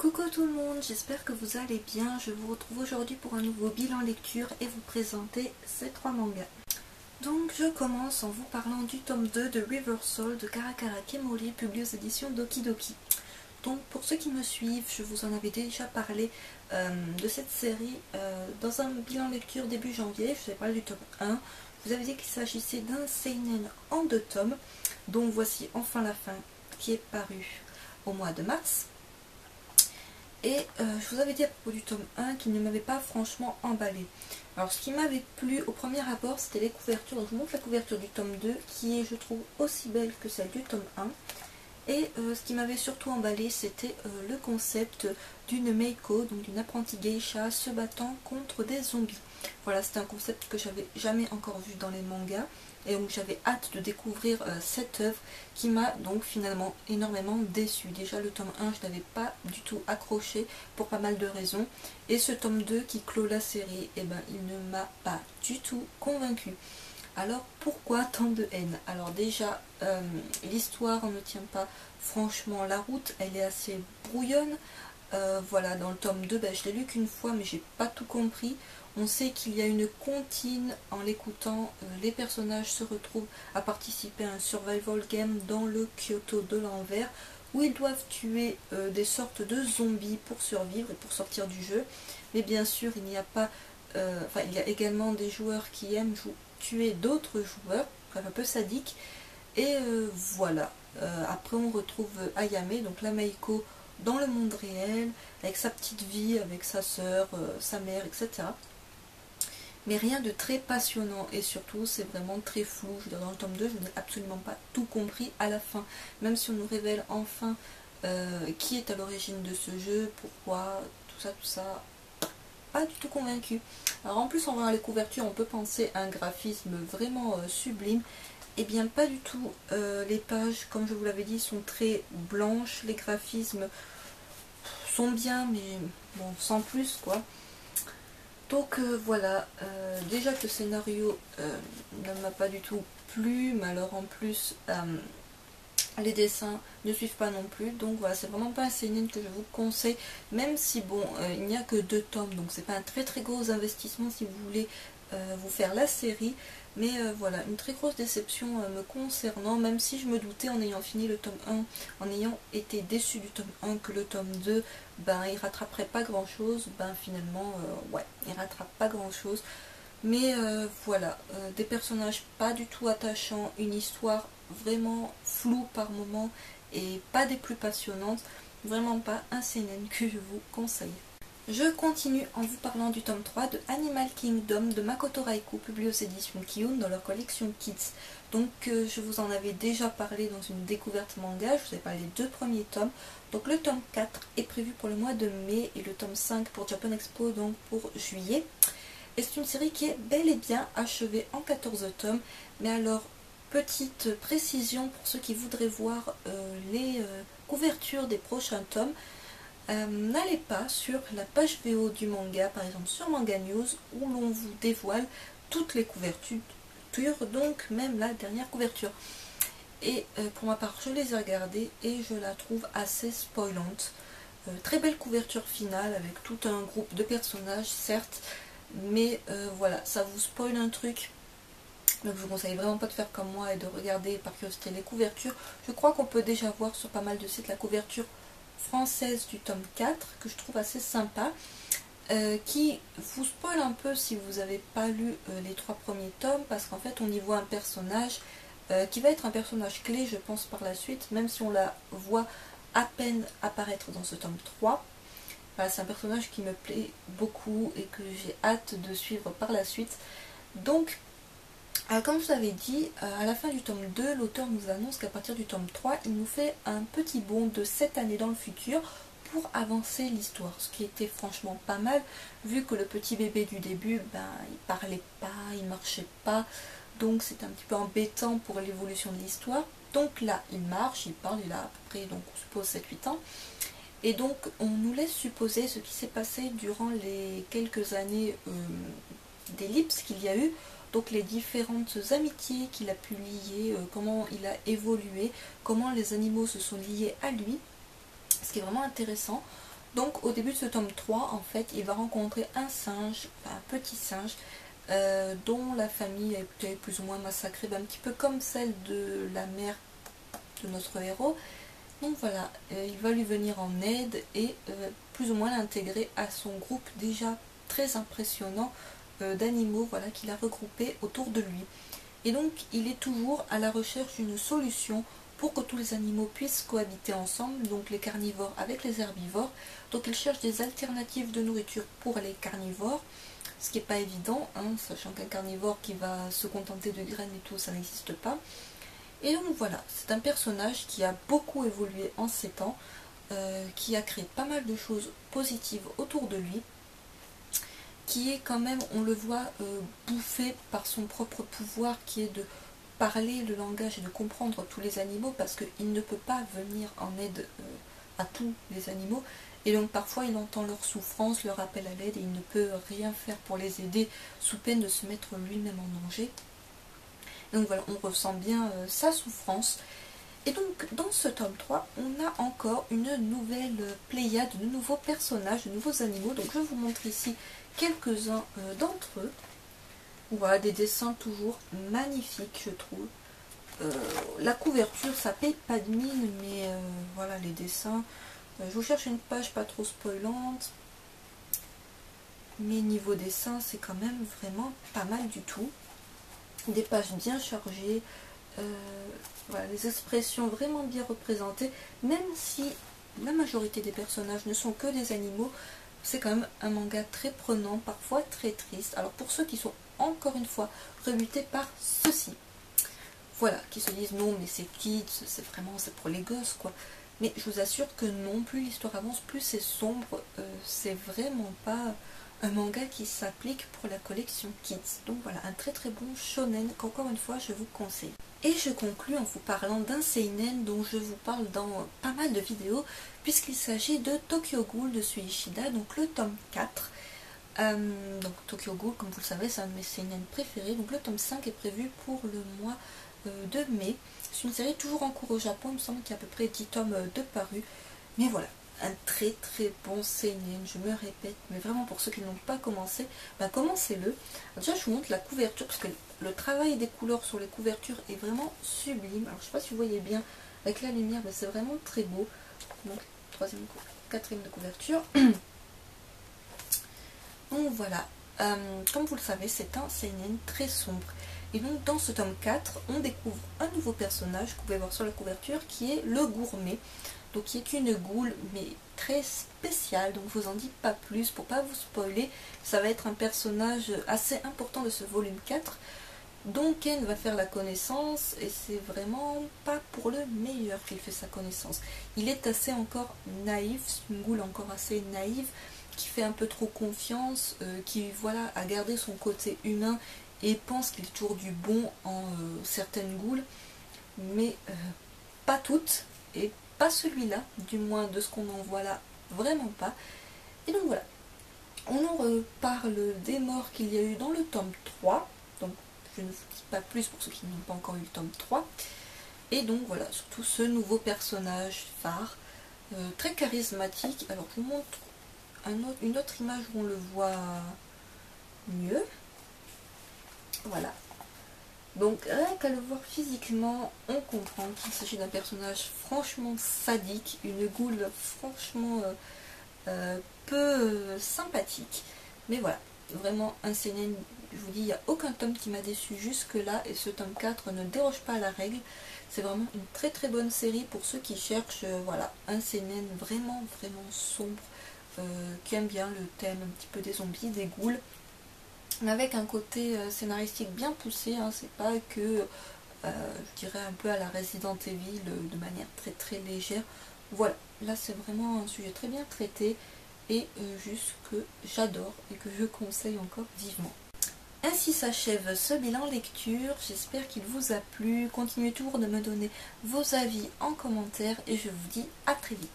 Coucou tout le monde, j'espère que vous allez bien. Je vous retrouve aujourd'hui pour un nouveau bilan lecture et vous présenter ces 3 mangas. Donc je commence en vous parlant du tome 2 de River Soul de Karakara Kemori, publié aux éditions Doki Doki. Donc pour ceux qui me suivent, je vous en avais déjà parlé de cette série dans un bilan lecture début janvier. Je vous avais parlé du tome 1. Je vous avais dit qu'il s'agissait d'un seinen en 2 tomes, dont voici enfin la fin qui est parue au mois de mars. Et je vous avais dit à propos du tome 1 qu'il ne m'avait pas franchement emballé. Alors ce qui m'avait plu au premier abord, c'était les couvertures. Donc je vous montre la couverture du tome 2 qui est, je trouve, aussi belle que celle du tome 1. Et ce qui m'avait surtout emballé, c'était le concept d'une Meiko, donc d'une apprentie geisha se battant contre des zombies. Voilà, c'était un concept que j'avais jamais encore vu dans les mangas. Et donc j'avais hâte de découvrir cette œuvre qui m'a donc finalement énormément déçue. Déjà le tome 1 je n'avais pas du tout accroché pour pas mal de raisons. Et ce tome 2 qui clôt la série, eh ben, il ne m'a pas du tout convaincu. Alors pourquoi tant de haine? Alors déjà l'histoire ne tient pas franchement la route, elle est assez brouillonne. Voilà, dans le tome 2, ben, je l'ai lu qu'une fois mais j'ai pas tout compris. On sait qu'il y a une comptine, en l'écoutant, les personnages se retrouvent à participer à un survival game dans le Kyoto de l'envers, où ils doivent tuer des sortes de zombies pour survivre et pour sortir du jeu. Mais bien sûr, il n'y a pas, il y a également des joueurs qui aiment tuer d'autres joueurs, un peu sadiques. Et voilà. Après, on retrouve Ayame, donc la Meiko, dans le monde réel, avec sa petite vie, avec sa sœur, sa mère, etc. Mais rien de très passionnant, et surtout c'est vraiment très flou. Je veux dire, dans le tome 2 je n'ai absolument pas tout compris à la fin, même si on nous révèle enfin qui est à l'origine de ce jeu, pourquoi, tout ça, pas du tout convaincu. Alors en plus en voyant les couvertures on peut penser à un graphisme vraiment sublime. Et bien pas du tout. Les pages, comme je vous l'avais dit, sont très blanches, les graphismes sont bien mais bon, sans plus quoi. Donc voilà, déjà que le scénario ne m'a pas du tout plu, mais alors en plus les dessins ne suivent pas non plus. Donc voilà, c'est vraiment pas un seinen que je vous conseille, même si bon, il n'y a que 2 tomes, donc c'est pas un très gros investissement si vous voulez vous faire la série. Mais voilà, une très grosse déception me concernant, même si je me doutais en ayant fini le tome 1, en ayant été déçu du tome 1, que le tome 2, ben il rattraperait pas grand chose. Ben finalement, ouais, il rattrape pas grand chose. Mais voilà, des personnages pas du tout attachants, une histoire vraiment floue par moments et pas des plus passionnantes. Vraiment pas un seinen que je vous conseille. Je continue en vous parlant du tome 3 de Animal Kingdom de Makoto Raikou, publié aux éditions Kiyun dans leur collection Kids. Donc je vous en avais déjà parlé dans une découverte manga, je vous ai parlé des 2 premiers tomes. Donc le tome 4 est prévu pour le mois de mai et le tome 5 pour Japan Expo, donc pour juillet. Et c'est une série qui est bel et bien achevée en 14 tomes. Mais alors, petite précision pour ceux qui voudraient voir les couvertures des prochains tomes. N'allez pas sur la page VO du manga, par exemple sur Manga News, où l'on vous dévoile toutes les couvertures, donc même la dernière couverture. Et pour ma part, je les ai regardées et je la trouve assez spoilante. Très belle couverture finale avec tout un groupe de personnages, certes, mais voilà, ça vous spoil un truc. Donc je vous conseille vraiment pas de faire comme moi et de regarder par curiosité les couvertures. Je crois qu'on peut déjà voir sur pas mal de sites la couverture française du tome 4 que je trouve assez sympa, qui vous spoil un peu si vous n'avez pas lu les 3 premiers tomes, parce qu'en fait on y voit un personnage qui va être un personnage clé je pense par la suite, même si on la voit à peine apparaître dans ce tome 3. Voilà, c'est un personnage qui me plaît beaucoup et que j'ai hâte de suivre par la suite. Donc comme je vous avais dit, à la fin du tome 2, l'auteur nous annonce qu'à partir du tome 3, il nous fait un petit bond de 7 années dans le futur pour avancer l'histoire. Ce qui était franchement pas mal, vu que le petit bébé du début, ben, il parlait pas, il marchait pas. Donc c'est un petit peu embêtant pour l'évolution de l'histoire. Donc là, il marche, il parle, il a à peu près, donc on suppose 7-8 ans. Et donc on nous laisse supposer ce qui s'est passé durant les quelques années d'ellipse qu'il y a eu. Donc les différentes amitiés qu'il a pu lier, comment il a évolué, comment les animaux se sont liés à lui, ce qui est vraiment intéressant. Donc au début de ce tome 3, en fait, il va rencontrer un singe, un petit singe, dont la famille a été plus ou moins massacrée, un petit peu comme celle de la mère de notre héros. Donc voilà, il va lui venir en aide et plus ou moins l'intégrer à son groupe déjà très impressionnant d'animaux, voilà, qu'il a regroupés autour de lui. Et donc il est toujours à la recherche d'une solution pour que tous les animaux puissent cohabiter ensemble, donc les carnivores avec les herbivores. Donc il cherche des alternatives de nourriture pour les carnivores, ce qui n'est pas évident, hein, sachant qu'un carnivore qui va se contenter de graines et tout, ça n'existe pas. Et donc voilà, c'est un personnage qui a beaucoup évolué en 7 ans, qui a créé pas mal de choses positives autour de lui, qui est quand même, on le voit, bouffé par son propre pouvoir qui est de parler le langage et de comprendre tous les animaux, parce qu'il ne peut pas venir en aide à tous les animaux, et donc parfois il entend leur souffrance, leur appel à l'aide, et il ne peut rien faire pour les aider sous peine de se mettre lui-même en danger. Donc voilà, on ressent bien sa souffrance. Et donc dans ce tome 3, on a encore une nouvelle pléiade de nouveaux personnages, de nouveaux animaux. Donc je vous montre ici quelques-uns d'entre eux. Voilà, des dessins toujours magnifiques, je trouve. La couverture, ça paye pas de mine, mais voilà, les dessins. Je vous cherche une page pas trop spoilante. Mais niveau dessin, c'est quand même vraiment pas mal du tout. Des pages bien chargées, voilà, les expressions vraiment bien représentées, même si la majorité des personnages ne sont que des animaux, c'est quand même un manga très prenant, parfois très triste. Alors pour ceux qui sont encore une fois rebutés par ceci, voilà, qui se disent non mais c'est kids, c'est vraiment, c'est pour les gosses quoi. Mais je vous assure que non, plus l'histoire avance, plus c'est sombre, c'est vraiment pas un manga qui s'applique pour la collection Kids. Donc voilà, un très très bon shonen qu'encore une fois je vous conseille. Et je conclus en vous parlant d'un seinen dont je vous parle dans pas mal de vidéos, puisqu'il s'agit de Tokyo Ghoul de Suishida, donc le tome 4. Donc Tokyo Ghoul, comme vous le savez, c'est un de mes seinen préférés. Donc le tome 5 est prévu pour le mois de mai. C'est une série toujours en cours au Japon, il me semble qu'il y a à peu près 10 tomes de parus. Mais voilà, un très très bon seinen, je me répète, mais vraiment pour ceux qui n'ont pas commencé, ben commencez-le. Déjà je vous montre la couverture, parce que le travail des couleurs sur les couvertures est vraiment sublime. Alors je ne sais pas si vous voyez bien avec la lumière, mais c'est vraiment très beau. Donc quatrième de couverture. Donc voilà, comme vous le savez, c'est un seinen très sombre. Et donc dans ce tome 4, on découvre un nouveau personnage que vous pouvez voir sur la couverture, qui est le gourmet. Donc qui est une ghoul, mais très spéciale, donc je vous en dis pas plus pour pas vous spoiler. Ça va être un personnage assez important de ce volume 4, dont Ken va faire la connaissance, et c'est vraiment pas pour le meilleur qu'il fait sa connaissance. Il est assez encore naïf, c'est une ghoul encore assez naïve, qui fait un peu trop confiance, qui voilà a gardé son côté humain et pense qu'il est toujours du bon en certaines ghouls, mais pas toutes, et pas celui-là, du moins de ce qu'on en voit là, vraiment pas. Et donc voilà, on en reparle des morts qu'il y a eu dans le tome 3, donc je ne vous dis pas plus pour ceux qui n'ont pas encore eu le tome 3. Et donc voilà, surtout ce nouveau personnage phare, très charismatique. Alors je vous montre une autre image où on le voit mieux. Voilà. Donc rien qu'à le voir physiquement, on comprend qu'il s'agit d'un personnage franchement sadique, une ghoul franchement peu sympathique. Mais voilà, vraiment un seinen, je vous dis, il n'y a aucun tome qui m'a déçu jusque là, et ce tome 4 ne déroge pas à la règle. C'est vraiment une très très bonne série pour ceux qui cherchent voilà, un seinen vraiment vraiment sombre, qui aime bien le thème un petit peu des zombies, des ghouls, avec un côté scénaristique bien poussé, hein. C'est pas que je dirais un peu à la Resident Evil, de manière très très légère. Voilà, là c'est vraiment un sujet très bien traité, et juste que j'adore et que je conseille encore vivement. Ainsi s'achève ce bilan lecture, j'espère qu'il vous a plu. Continuez toujours de me donner vos avis en commentaire, et je vous dis à très vite.